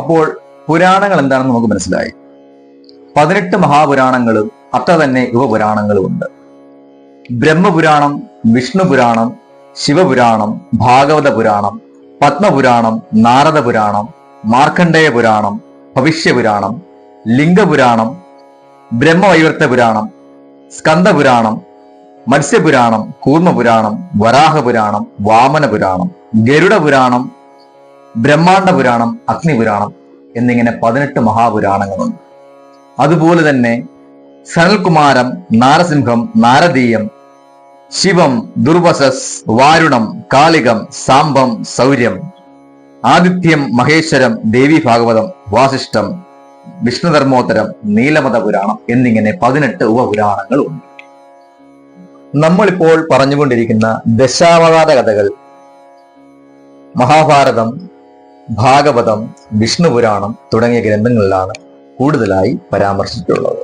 അപ്പോൾ പുരാണങ്ങൾ എന്താണെന്ന് നമുക്ക് മനസ്സിലായി. 18 മഹാപുരാണങ്ങളും അത്ര തന്നെ ഉപപുരാണങ്ങളും ഉണ്ട്. ബ്രഹ്മപുരാണം, വിഷ്ണു പുരാണം, ശിവപുരാണം, ഭാഗവത പുരാണം, പത്മപുരാണം, നാരദ പുരാണം, മാർക്കണ്ഡേയ പുരാണം, ഭവിഷ്യപുരാണം, ലിംഗപുരാണം, ബ്രഹ്മവൈവർത്ത പുരാണം, സ്കന്ദപുരാണം, മത്സ്യപുരാണം, കൂർമ്മപുരാണം, വരാഹപുരാണം, വാമനപുരാണം, ഗരുഡപുരാണം, ബ്രഹ്മാണ്ഡപുരാണം, അഗ്നിപുരാണം എന്നിങ്ങനെ 18 മഹാപുരാണങ്ങളുണ്ട്. അതുപോലെ തന്നെ സനൽകുമാരം, നാരസിംഹം, നാരദീയം, ശിവം, ദുർവസസ്, വാരുണം, കാളികം, സാംബം, സൗര്യം, ആദിത്യം, മഹേശ്വരം, ദേവി ഭാഗവതം, വാസിഷ്ഠം, വിഷ്ണുധർമ്മോത്തരം, നീലമത പുരാണം എന്നിങ്ങനെ 18 ഉപപുരാണങ്ങളുണ്ട്. നമ്മളിപ്പോൾ പറഞ്ഞുകൊണ്ടിരിക്കുന്ന ദശാവതാര കഥകൾ മഹാഭാരതം, ഭാഗവതം, വിഷ്ണു പുരാണം തുടങ്ങിയ ഗ്രന്ഥങ്ങളിലാണ് കൂടുതലായി പരാമർശിച്ചിട്ടുള്ളത്.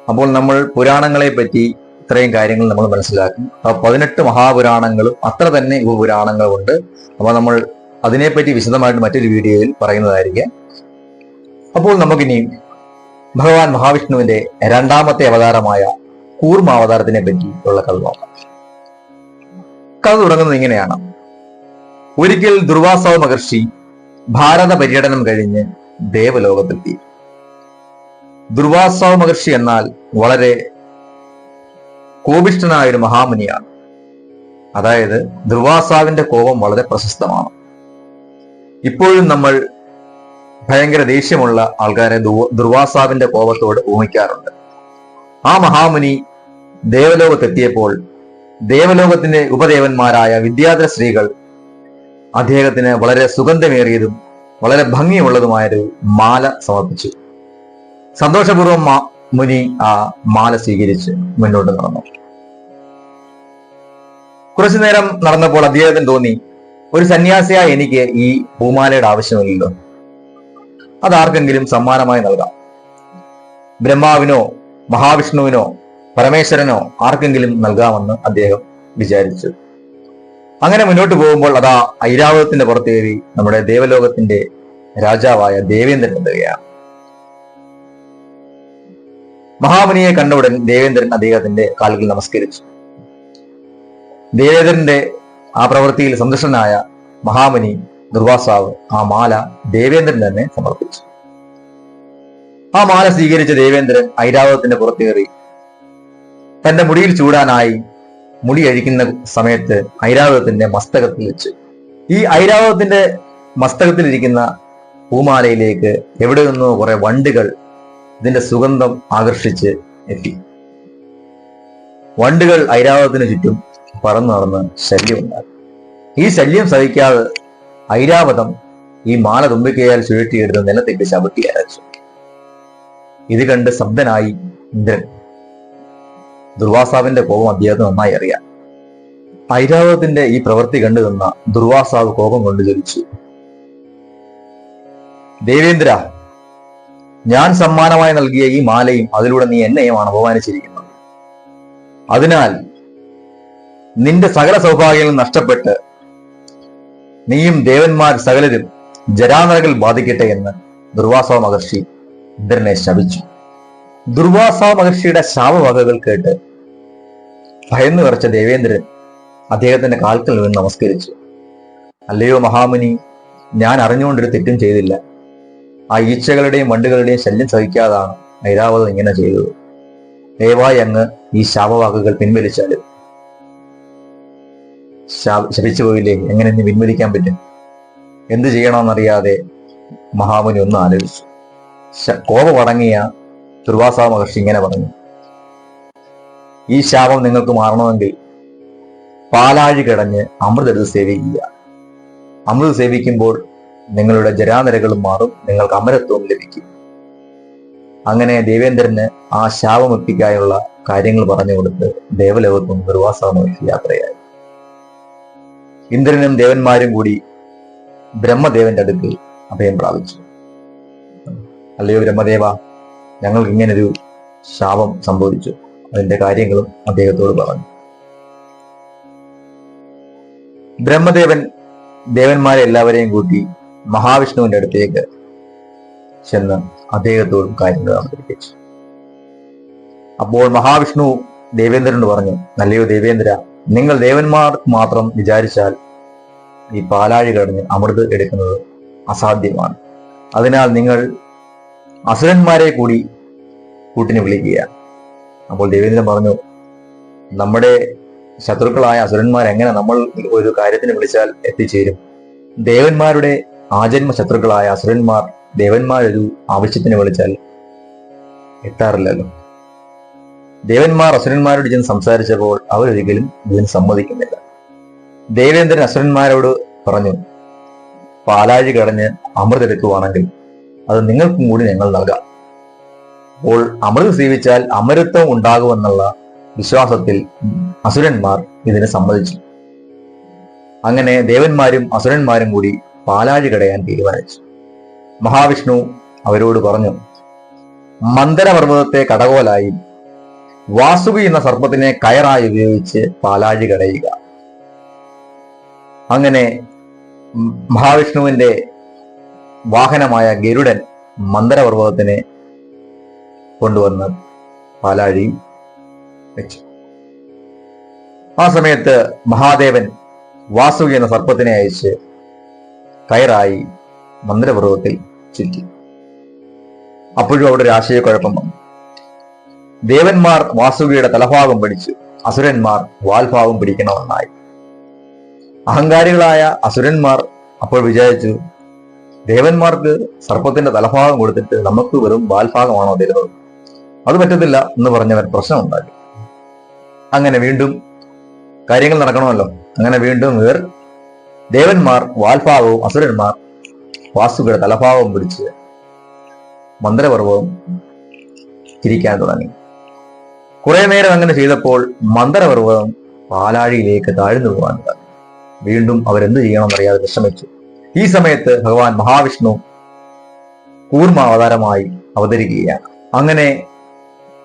അപ്പോൾ നമ്മൾ പുരാണങ്ങളെ പറ്റി ഇത്രയും കാര്യങ്ങൾ നമ്മൾ മനസ്സിലാക്കി. 18 മഹാപുരാണങ്ങളും അത്ര തന്നെ ഉപപുരാണങ്ങളുമുണ്ട്. അപ്പോൾ നമ്മൾ അതിനെപ്പറ്റി വിശദമായിട്ട് മറ്റൊരു വീഡിയോയിൽ പറയുന്നതായിരിക്കും. അപ്പോൾ നമുക്കിനി ഭഗവാൻ മഹാവിഷ്ണുവിന്റെ രണ്ടാമത്തെ അവതാരമായ കൂർമ്മ അവതാരത്തിനെ പറ്റി ഉള്ള കഥ നോക്കാം. കഥ തുടങ്ങുന്നത് ഇങ്ങനെയാണ്. ഒരിക്കൽ ദുർവാസാവ് മഹർഷി ഭാരത പര്യടനം കഴിഞ്ഞ് ദേവലോകത്തെത്തി. ദുർവാസാവ് മഹർഷി എന്നാൽ വളരെ കോപിഷ്ഠനായ ഒരു മഹാമുനിയാണ്. അതായത് ദുർവാസാവിന്റെ കോപം വളരെ പ്രശസ്തമാണ്. ഇപ്പോഴും നമ്മൾ ഭയങ്കര ദേഷ്യമുള്ള ആൾക്കാരെ ദുർവാസാവിന്റെ കോപത്തോട് ഉപമിക്കാറുണ്ട്. ആ മഹാമുനി ദേവലോകത്തെത്തിയപ്പോൾ ദേവലോകത്തിന്റെ ഉപദേവന്മാരായ വിദ്യാധര സ്ത്രീകൾ അദ്ദേഹത്തിന് വളരെ സുഗന്ധമേറിയതും വളരെ ഭംഗിയുള്ളതുമായൊരു മാല സമർപ്പിച്ചു. സന്തോഷപൂർവ്വം മുനി ആ മാല സ്വീകരിച്ച് മുന്നോട്ട് നടന്നു. കുറച്ചു നേരം നടന്നപ്പോൾ അദ്ദേഹത്തിന് തോന്നി, ഒരു സന്യാസിയായ എനിക്ക് ഈ പൂമാലയുടെ ആവശ്യമില്ലല്ലോ, അതാർക്കെങ്കിലും സമ്മാനമായി നൽകാം. ബ്രഹ്മാവിനോ മഹാവിഷ്ണുവിനോ പരമേശ്വരനോ ആർക്കെങ്കിലും നൽകാമെന്ന് അദ്ദേഹം വിചാരിച്ചു. അങ്ങനെ മുന്നോട്ട് പോകുമ്പോൾ അതാ ഐരാവതത്തിന്റെ പുറത്തേറി നമ്മുടെ ദേവലോകത്തിന്റെ രാജാവായ ദേവേന്ദ്രൻ എത്തുകയാണ്. മഹാമുനിയെ കണ്ട ഉടൻ ദേവേന്ദ്രൻ അദ്ദേഹത്തിന്റെ കാലുകൾ നമസ്കരിച്ചു. ദേവേന്ദ്രന്റെ ആ പ്രവൃത്തിയിൽ സന്തുഷ്ടനായ മഹാമുനി ദുർവാസാവ് ആ മാല ദേവേന്ദ്രൻ തന്നെ സമർപ്പിച്ചു. ആ മാല സ്വീകരിച്ച ദേവേന്ദ്രൻ ഐരാവതത്തിന്റെ പുറത്തേറി തന്റെ മുടിയിൽ ചൂടാനായി മുടി അഴിക്കുന്ന സമയത്ത് ഐരാവതത്തിന്റെ മസ്തകത്തിൽ വെച്ച് ഈ ഐരാവതത്തിന്റെ മസ്തകത്തിലിരിക്കുന്ന പൂമാലയിലേക്ക് എവിടെ നിന്നോ കുറെ വണ്ടുകൾ ഇതിന്റെ സുഗന്ധം ആകർഷിച്ച് എത്തി. വണ്ടുകൾ ഐരാവതത്തിന് ചുറ്റും പറന്നു നടന്ന് ശല്യമുണ്ടാക്കി. ഈ ശല്യം സഹിക്കാതെ ഐരാവതം ഈ മാല തുമ്പിക്കയാൽ ചുഴറ്റിയെടുത്ത് നിലത്തേക്ക് ചവിട്ടി അരച്ചു. ഇത് കണ്ട് ശബ്ദനായി ഇന്ദ്രൻ. ദുർവാസാവിന്റെ കോപം അദ്ദേഹത്തിന് നന്നായി അറിയാം. ഐരാവതത്തിന്റെ ഈ പ്രവൃത്തി കണ്ടു നിന്ന ദുർവാസാവ് കോപം കൊണ്ട് ജ്വലിച്ചു. ദേവേന്ദ്ര, ഞാൻ സമ്മാനമായി നൽകിയ ഈ മാലയും അതിലൂടെ നീ എന്നെയുമാണ് അപമാനിച്ചിരിക്കുന്നത്. അതിനാൽ നിന്റെ സകല സൗഭാഗ്യങ്ങളും നഷ്ടപ്പെട്ട് നീയും ദേവന്മാർ സകലരും ജരാനരകൾ ബാധിക്കട്ടെ എന്ന് ദുർവാസാവ് മഹർഷി ഇന്ദ്രനെ ശപിച്ചു. ദുർവാസാവ് മഹർഷിയുടെ ശാപവാക്കുകൾ കേട്ട് ഭയന്നു വിറച്ച ദേവേന്ദ്രൻ അദ്ദേഹത്തിന്റെ കാൽക്കൽ വീണ് നമസ്കരിച്ചു. അല്ലയോ മഹാമുനി, ഞാൻ അറിഞ്ഞുകൊണ്ടൊരു തെറ്റും ചെയ്തില്ല. ആ ഈച്ചകളുടെയും വണ്ടുകളുടെയും ശല്യം സഹിക്കാതാണ് ഐരാവതം ഇങ്ങനെ ചെയ്തത്. ദയവായി അങ്ങ് ഈ ശാപവാക്കുകൾ പിൻവലിച്ചാലും. ശപിച്ചു പോയില്ലേ, എങ്ങനെ ഇനി പിൻവലിക്കാൻ പറ്റും? എന്ത് ചെയ്യണമെന്നറിയാതെ മഹാമുനി ഒന്ന് ആലോചിച്ചു. കോപമടങ്ങിയ ദുർവാസാവ് മഹർഷി ഇങ്ങനെ പറഞ്ഞു, ഈ ശാപം നിങ്ങൾക്ക് മാറണമെങ്കിൽ പാലാഴി കിടഞ്ഞ് അമൃതെടുത്ത് സേവിക്കുക. അമൃത് സേവിക്കുമ്പോൾ നിങ്ങളുടെ ജരാനരകളും മാറും, നിങ്ങൾക്ക് അമരത്വവും ലഭിക്കും. അങ്ങനെ ദേവേന്ദ്രന് ആ ശാപമുക്തിക്കായുള്ള കാര്യങ്ങൾ പറഞ്ഞു കൊടുത്ത് ദേവലോകത്തും ദുർവാസാവ് മഹർഷി യാത്രയായി. ഇന്ദ്രനും ദേവന്മാരും കൂടി ബ്രഹ്മദേവന്റെ അടുക്കൽ അഭയം പ്രാപിച്ചു. അല്ലയോ ബ്രഹ്മദേവ, ഞങ്ങൾക്ക് ഇങ്ങനൊരു ശാപം സംഭവിച്ചു. അതിന്റെ കാര്യങ്ങളും അദ്ദേഹത്തോട് പറഞ്ഞു. ബ്രഹ്മദേവൻ ദേവന്മാരെ എല്ലാവരെയും കൂട്ടി മഹാവിഷ്ണുവിന്റെ അടുത്തേക്ക് ചെന്ന് അദ്ദേഹത്തോടും കാര്യങ്ങൾ അവതരിപ്പിച്ചു. അപ്പോൾ മഹാവിഷ്ണു ദേവേന്ദ്രനോട് പറഞ്ഞു, നല്ലയോ ദേവേന്ദ്ര, നിങ്ങൾ ദേവന്മാർക്ക് മാത്രം വിചാരിച്ചാൽ ഈ പാലാഴി കടഞ്ഞ് അമൃത് എടുക്കുന്നത് അസാധ്യമാണ്. അതിനാൽ നിങ്ങൾ അസുരന്മാരെ കൂടി കൂട്ടിന് വിളിക്കുക. അപ്പോൾ ദേവേന്ദ്രൻ പറഞ്ഞു, നമ്മുടെ ശത്രുക്കളായ അസുരന്മാർ എങ്ങനെ നമ്മൾ ഒരു കാര്യത്തിന് വിളിച്ചാൽ എത്തിച്ചേരും? ദേവന്മാരുടെ ആജന്മ ശത്രുക്കളായ അസുരന്മാർ ദേവന്മാരൊരു ആവശ്യത്തിന് വിളിച്ചാൽ എത്താറില്ലല്ലോ. ദേവന്മാർ അസുരന്മാരോട് ചെന്ന് സംസാരിച്ചപ്പോൾ അവരൊരിക്കലും ഇതിന് സമ്മതിക്കുന്നില്ല. ദേവേന്ദ്രൻ അസുരന്മാരോട് പറഞ്ഞു, പാലാഴി കടഞ്ഞ് അമൃതെടുക്കുവാണെങ്കിൽ അത് നിങ്ങൾക്കും കൂടി ഞങ്ങൾ നൽകാം. അപ്പോൾ അമൃത് സേവിച്ചാൽ അമരത്വം ഉണ്ടാകുമെന്നുള്ള വിശ്വാസത്തിൽ അസുരന്മാർ ഇതിന് സമ്മതിച്ചു. അങ്ങനെ ദേവന്മാരും അസുരന്മാരും കൂടി പാലാഴി കടയാൻ തീരുമാനിച്ചു. മഹാവിഷ്ണു അവരോട് പറഞ്ഞു, മന്ദരപർവ്വതത്തെ കടകോലായി വാസുകി എന്ന സർപ്പത്തിനെ കയറായി ഉപയോഗിച്ച് പാലാഴി കടയുക. അങ്ങനെ മഹാവിഷ്ണുവിന്റെ വാഹനമായ ഗരുഡൻ മന്ദരപർവ്വതത്തിനെ കൊണ്ടുവന്ന് പാലാഴി വെച്ചു. ആ സമയത്ത് മഹാദേവൻ വാസുകി എന്ന സർപ്പത്തിനെ അയച്ച് കയറായി മന്ദരപർവ്വതത്തിൽ ചുറ്റി. അപ്പോഴും അവിടെ ഒരു ആശയക്കുഴപ്പം വന്നു. ദേവന്മാർ വാസുകിയുടെ തലഭാഗം പിടിച്ചു, അസുരന്മാർ വാൽഭാഗം പിടിക്കണമെന്നായി. അഹങ്കാരികളായ അസുരന്മാർ അപ്പോൾ വിചാരിച്ചു, ദേവന്മാർക്ക് സർപ്പത്തിന്റെ തലഭാഗം കൊടുത്തിട്ട് നമുക്ക് വെറും വാൽഭാഗമാണോ തരുന്നത്? അത് പറ്റത്തില്ല എന്ന് പറഞ്ഞവർ പ്രശ്നമുണ്ടാക്കി. അങ്ങനെ വീണ്ടും കാര്യങ്ങൾ നടക്കണമല്ലോ. അങ്ങനെ വീണ്ടും ദേവന്മാർ വാൽഭാഗവും അസുരന്മാർ വാസുകിയുടെ തലഭാഗവും പിടിച്ച് മന്ദരപർവ്വതം തിരിക്കാൻ തുടങ്ങി. കുറെ നേരം അങ്ങനെ ചെയ്തപ്പോൾ മന്ദരപർവ്വതം പാലാഴിയിലേക്ക് താഴ്ന്നു പോകാൻ തുടങ്ങി. വീണ്ടും അവരെന്ത് ചെയ്യണമെന്നറിയാതെ വിഷമിച്ചു. ഈ സമയത്ത് ഭഗവാൻ മഹാവിഷ്ണു കൂർമാവതാരമായി അവതരിക്കുകയാണ്. അങ്ങനെ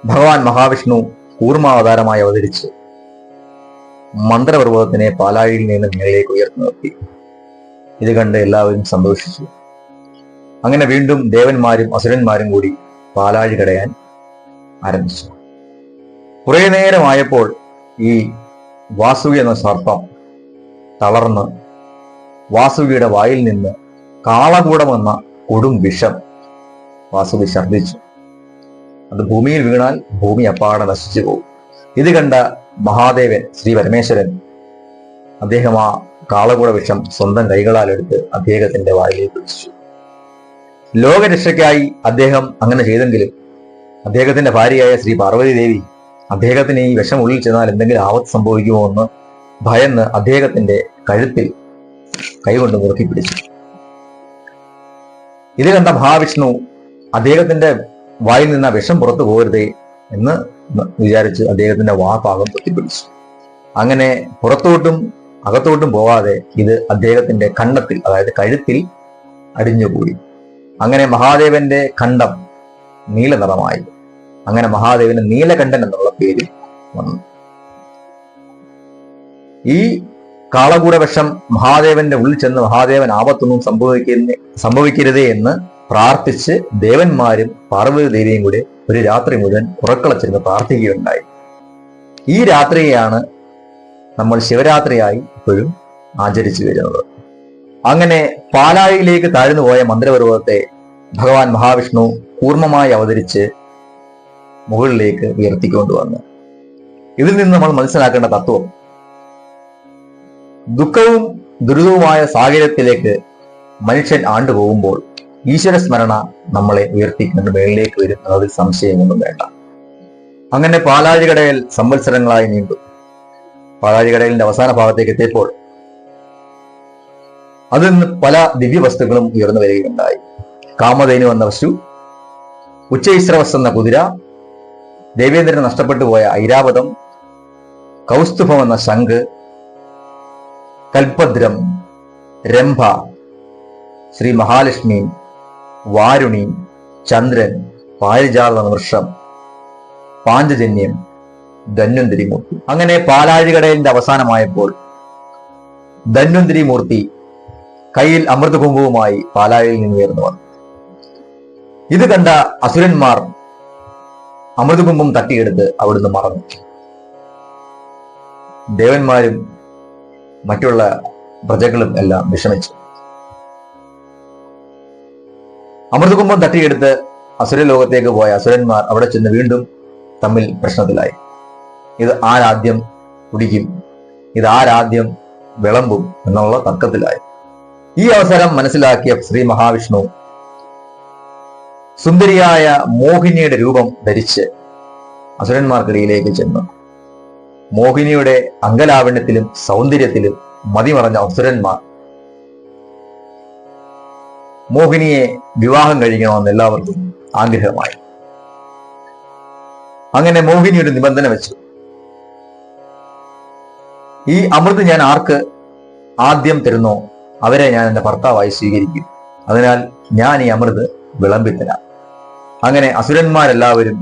ഭഗവാൻ മഹാവിഷ്ണു കൂർമാവതാരമായി അവതരിച്ച് മന്ദരപർവ്വതത്തിനെ പാലാഴിയിൽ നിന്ന് മേളിലേക്ക് ഉയർത്തി നിർത്തി. ഇത് കണ്ട് എല്ലാവരും സന്തോഷിച്ചു. അങ്ങനെ വീണ്ടും ദേവന്മാരും അസുരന്മാരും കൂടി പാലാഴി കടയാൻ ആരംഭിച്ചു. കുറെ നേരമായപ്പോൾ ഈ വാസുകി എന്ന സർപ്പം തളർന്ന് വാസുകിയുടെ വായിൽ നിന്ന് കാളകൂടമെന്ന കൊടും വിഷം വാസുകി ഛർദ്ദിച്ചു. അത് ഭൂമിയിൽ വീണാൽ ഭൂമി അപ്പാടെ നശിച്ചു പോകും. ഇത് കണ്ട മഹാദേവൻ ശ്രീ പരമേശ്വരൻ അദ്ദേഹം ആ കാളകൂട വിഷം സ്വന്തം കൈകളാൽ എടുത്ത് അദ്ദേഹത്തിന്റെ വായിലേക്ക് ഒഴിച്ചു. ലോകരക്ഷയ്ക്കായി അദ്ദേഹം അങ്ങനെ ചെയ്തെങ്കിലും അദ്ദേഹത്തിന്റെ ഭാര്യയായ ശ്രീ പാർവതി ദേവി അദ്ദേഹത്തിന് ഈ വിഷം ഉള്ളിൽ ചെന്നാൽ എന്തെങ്കിലും ആപത്ത് സംഭവിക്കുമോ എന്ന് ഭയന്ന് അദ്ദേഹത്തിന്റെ കഴുത്തിൽ കൈകൊണ്ട് മുറുക്കി പിടിച്ചു. ഇത് കണ്ട മഹാവിഷ്ണു അദ്ദേഹത്തിന്റെ വായിൽ നിന്ന് വിഷം പുറത്തു പോകരുതേ എന്ന് വിചാരിച്ച് അദ്ദേഹത്തിന്റെ വാഭാഗം പൊത്തിപ്പിടിച്ചു. അങ്ങനെ പുറത്തോട്ടും അകത്തോട്ടും പോവാതെ ഇത് അദ്ദേഹത്തിന്റെ കണ്ടത്തിൽ, അതായത് കഴുത്തിൽ അടിഞ്ഞുകൂടി. അങ്ങനെ മഹാദേവന്റെ ഖണ്ഡം നീല നിറമായി. അങ്ങനെ മഹാദേവന് നീലകണ്ഠൻ എന്നുള്ള പേര് വന്നു. ഈ കാളകൂട വിഷം മഹാദേവന്റെ ഉള്ളിൽ ചെന്ന് മഹാദേവൻ ആപത്തൊന്നും സംഭവിക്കരുതേ എന്ന് പ്രാർത്ഥിച്ച് ദേവന്മാരും പാർവതി ദേവിയും കൂടി ഒരു രാത്രി മുഴുവൻ ഉറക്കളച്ചിരുന്ന് പ്രാർത്ഥിക്കുകയുണ്ടായി. ഈ രാത്രിയെയാണ് നമ്മൾ ശിവരാത്രിയായി ഇപ്പോഴും ആചരിച്ചു വരുന്നത്. അങ്ങനെ പാലാഴിയിലേക്ക് താഴ്ന്നു പോയ മന്ദരപർവ്വതത്തെ ഭഗവാൻ മഹാവിഷ്ണു കൂർമ്മമായി അവതരിച്ച് മുകളിലേക്ക് ഉയർത്തിക്കൊണ്ടുവന്നു. ഇതിൽ നിന്ന് നമ്മൾ മനസ്സിലാക്കേണ്ട തത്വം, ദുഃഖവും ദുരിതവുമായ സാഹചര്യത്തിലേക്ക് മനുഷ്യൻ ആണ്ടുപോകുമ്പോൾ ഈശ്വര സ്മരണ നമ്മളെ ഉയർത്തിക്കൊണ്ട് മേളിലേക്ക് വരും എന്നതിൽ സംശയമൊന്നും വേണ്ട. അങ്ങനെ പാലാഴികടയിൽ സംവത്സരങ്ങളായി നീണ്ടു. പാലാഴികടലിന്റെ അവസാന ഭാഗത്തേക്ക് എത്തിയപ്പോൾ അതിൽ നിന്ന് പല ദിവ്യവസ്തുക്കളും ഉയർന്നു വരികയുണ്ടായി. കാമധേനു എന്ന പശു, ഉച്ചൈശ്രവസ് എന്ന കുതിര, ദേവേന്ദ്രന് നഷ്ടപ്പെട്ടു പോയ ഐരാവതം, കൗസ്തുഭം എന്ന ശംഖ്, കൽപദ്രം, രംഭ, ശ്രീ മഹാലക്ഷ്മി, വാരുണി, ചന്ദ്രൻ, പാരിജാത വൃക്ഷം, പാഞ്ചജന്യം, ധന്വന്തരി മൂർത്തി. അങ്ങനെ പാലാഴികടലിന്റെ അവസാനമായപ്പോൾ ധന്വന്തരി മൂർത്തി കയ്യിൽ അമൃതകുംഭവുമായി പാലാഴിയിൽ നിന്ന് ഉയർന്നു വന്നു. ഇത് കണ്ട അസുരന്മാർ അമൃതകുംഭം തട്ടിയെടുത്ത് അവിടുന്ന് മറന്നു. ദേവന്മാരും മറ്റുള്ള പ്രജകളും എല്ലാം വിഷമിച്ചു. അമൃതകുംഭം തട്ടിയെടുത്ത് അസുരലോകത്തേക്ക് പോയ അസുരന്മാർ അവിടെ ചെന്ന് വീണ്ടും തമ്മിൽ പ്രശ്നത്തിലായി. ഇത് ആരാദ്യം കുടിക്കും, ഇത് ആരാദ്യം വിളമ്പും എന്നുള്ള തർക്കത്തിലായി. ഈ അവസരം മനസ്സിലാക്കിയ ശ്രീ മഹാവിഷ്ണു സുന്ദരിയായ മോഹിനിയുടെ രൂപം ധരിച്ച് അസുരന്മാർക്കിടയിലേക്ക് ചെന്നു. മോഹിനിയുടെ അംഗലാവണ്യത്തിലും സൗന്ദര്യത്തിലും മതിമറഞ്ഞ അസുരന്മാർ മോഹിനിയെ വിവാഹം കഴിക്കണമെന്ന് എല്ലാവർക്കും ആഗ്രഹമായി. അങ്ങനെ മോഹിനിയുടെ നിബന്ധന വെച്ചു, ഈ അമൃത് ഞാൻ ആർക്ക് ആദ്യം തരുന്നോ അവരെ ഞാൻ എന്റെ ഭർത്താവായി സ്വീകരിക്കും. അതിനാൽ ഞാൻ ഈ അമൃത് വിളമ്പിത്തരാം. അങ്ങനെ അസുരന്മാരെല്ലാവരും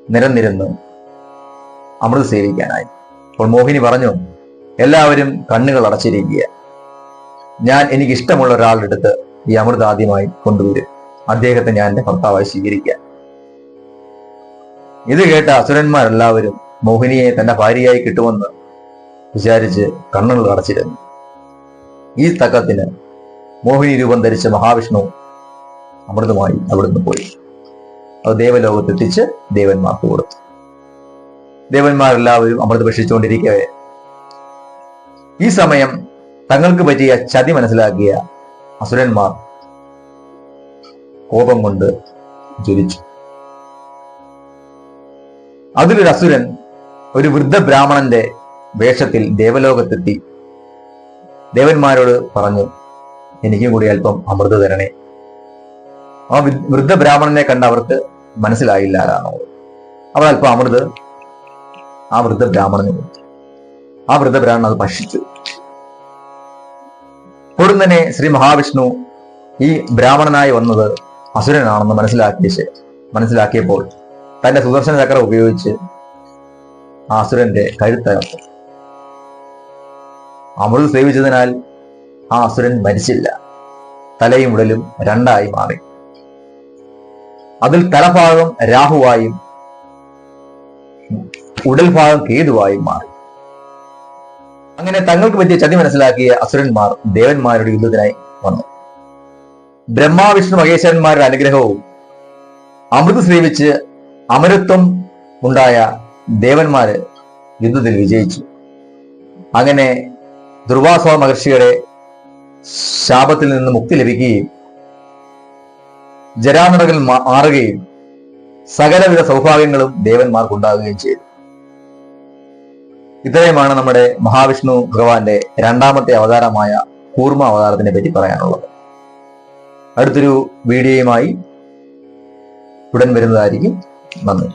നിരന്നിരുന്ന് അമൃത് സേവിക്കാനായി. അപ്പോൾ മോഹിനി പറഞ്ഞു, എല്ലാവരും കണ്ണുകൾ അടച്ചിരിക്കുക, ഞാൻ എനിക്ക് ഇഷ്ടമുള്ള ഒരാളുടെ അടുത്ത് ഈ അമൃത് ആദ്യമായി കൊണ്ടുവരും, അദ്ദേഹത്തെ ഞാൻ എന്റെ ഭർത്താവായി സ്വീകരിക്കാം. ഇത് കേട്ട അസുരന്മാരെല്ലാവരും മോഹിനിയെ തന്റെ ഭാര്യയായി കിട്ടുമെന്ന് വിചാരിച്ച് കണ്ണുകൾ അടച്ചിരുന്നു. ഈ തക്കത്തിന് മോഹിനി രൂപം ധരിച്ച മഹാവിഷ്ണു അമൃതമായി അവിടുന്ന് പോയി. അത് ദേവലോകത്തെത്തിച്ച് ദേവന്മാർക്ക് കൊടുത്തു. ദേവന്മാരെല്ലാവരും അമൃത് ഭക്ഷിച്ചുകൊണ്ടിരിക്കവേ ഈ സമയം തങ്ങൾക്ക് പറ്റിയ ചതി മനസ്സിലാക്കിയ അസുരന്മാർ കോപം കൊണ്ട് ജ്വലിച്ചു. അതിലൊരു അസുരൻ ഒരു വൃദ്ധ ബ്രാഹ്മണന്റെ വേഷത്തിൽ ദേവലോകത്തെത്തി ദേവന്മാരോട് പറഞ്ഞു, എനിക്കും കൂടി അല്പം അമൃത് തരണേ. ആ വൃദ്ധ ബ്രാഹ്മണനെ കണ്ട അവർക്ക് മനസ്സിലായില്ല ആരാണോ. അവർ അല്പം അമൃത് ആ വൃദ്ധ ബ്രാഹ്മണന് കൊടുത്തു. ആ വൃദ്ധ ബ്രാഹ്മണൻ അത് ഭക്ഷിച്ചു. ഉടനെ ശ്രീ മഹാവിഷ്ണു ഈ ബ്രാഹ്മണനായി വന്നത് അസുരനാണെന്ന് മനസ്സിലാക്കിയപ്പോൾ തന്റെ സുദർശന ചക്രം ഉപയോഗിച്ച് ആ അസുരന്റെ കഴുത്തകർത്തു. അമൃത് സേവിച്ചതിനാൽ ആ അസുരൻ മരിച്ചില്ല, തലയും ഉടലും രണ്ടായി മാറി. അതിൽ തലഭാഗം രാഹുവായും ഉടൽഭാഗം കേതുവായും മാറി. അങ്ങനെ തങ്ങൾക്ക് പറ്റിയ ചതി മനസ്സിലാക്കിയ അസുരന്മാർ ദേവന്മാരുടെ യുദ്ധത്തിനായി വന്നു. ബ്രഹ്മാവിഷ്ണു മഹേശ്വരന്മാരുടെ അനുഗ്രഹവും അമൃത് സേവിച്ച് അമരത്വം ഉണ്ടായ ദേവന്മാര് യുദ്ധത്തിൽ വിജയിച്ചു. അങ്ങനെ ദുർവാസ മഹർഷിയുടെ ശാപത്തിൽ നിന്ന് മുക്തി ലഭിക്കുകയും ജരാനടകൾ മാറുകയും സകലവിധ സൗഭാഗ്യങ്ങളും ദേവന്മാർക്കുണ്ടാകുകയും ചെയ്തു. ഇത്രയുമാണ് നമ്മുടെ മഹാവിഷ്ണു ഭഗവാന്റെ രണ്ടാമത്തെ അവതാരമായ കൂർമ്മ അവതാരത്തിനെ പറ്റി പറയാനുള്ളത്. അടുത്തൊരു വീഡിയോയുമായി ഉടൻ വരുന്നതായിരിക്കും. നന്ദി.